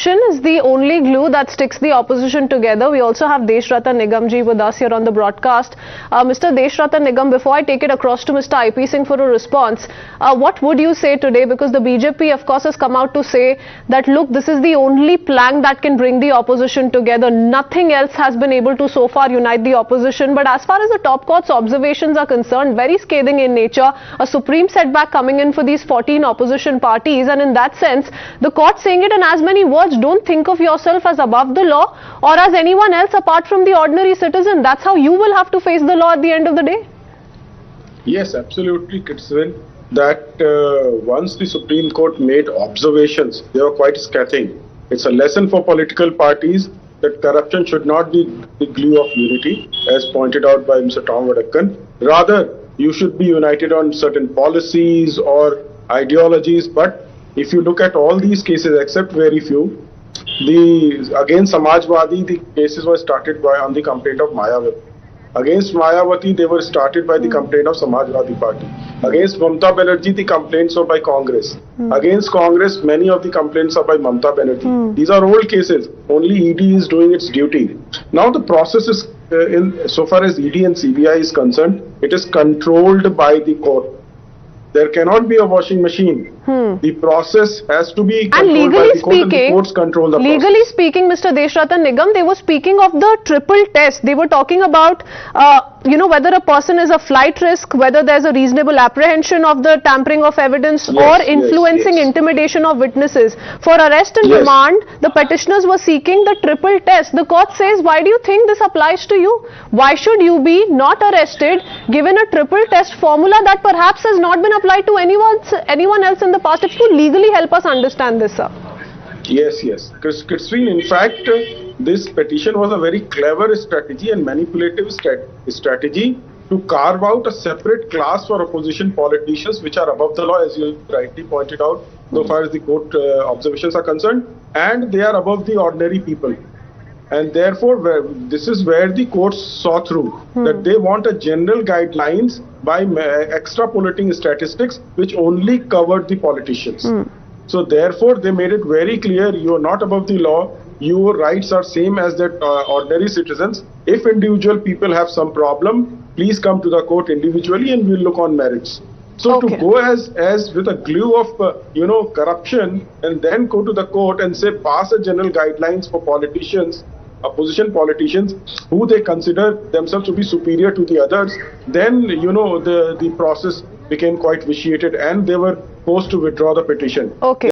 Is the only glue that sticks the opposition together. We also have Desh Ratan Nigam ji with us here on the broadcast. Mr. Desh Ratan Nigam, before I take it across to Mr. IP Singh for a response, what would you say today? Because the BJP, of course, has come out to say that, look, this is the only plank that can bring the opposition together. Nothing else has been able to so far unite the opposition. But as far as the top court's observations are concerned, very scathing in nature, a supreme setback coming in for these 14 opposition parties. And in that sense, the court saying it in as many words, don't think of yourself as above the law or as anyone else apart from the ordinary citizen. That's how you will have to face the law at the end of the day. Yes, absolutely, Kitson. That once the Supreme Court made observations, they were quite scathing. It's a lesson for political parties that corruption should not be the glue of unity, as pointed out by Mr. Tom Vadakkan. Rather, you should be united on certain policies or ideologies. But if you look at all these cases, except very few, against Samajwadi, the cases were started on the complaint of Mayawati. Against Mayawati, they were started by the complaint of Samajwadi Party. Against Mamata Banerjee, the complaints are by Congress. Against Congress, many of the complaints are by Mamata Banerjee. These are old cases. Only ED is doing its duty. Now the process is, so far as ED and CBI is concerned, it is controlled by the court. There cannot be a washing machine. The process has to be controlled by the court, and the courts control the process. Legally speaking, Mr. Desh Ratan Nigam, they were speaking of the triple test. They were talking about, whether a person is a flight risk, whether there's a reasonable apprehension of the tampering of evidence or influencing intimidation of witnesses. For arrest and remand, the petitioners were seeking the triple test. The court says, why do you think this applies to you? Why should you be not arrested given a triple test formula that perhaps has not been applied to anyone else in the past? If you legally help us understand this, sir. Yes. Christine, in fact, this petition was a very clever strategy and manipulative strategy to carve out a separate class for opposition politicians which are above the law, as you rightly pointed out, so far as the court observations are concerned, and they are above the ordinary people. And therefore, this is where the courts saw through, that they want a general guidelines by extrapolating statistics which only covered the politicians. So therefore, they made it very clear, you are not above the law, your rights are same as that ordinary citizens. If individual people have some problem, please come to the court individually and we'll look on merits. So to go as with a glue of corruption and then go to the court and say pass a general guidelines for politicians, opposition politicians, who they consider themselves to be superior to the others, then the process became quite vitiated and they were forced to withdraw the petition.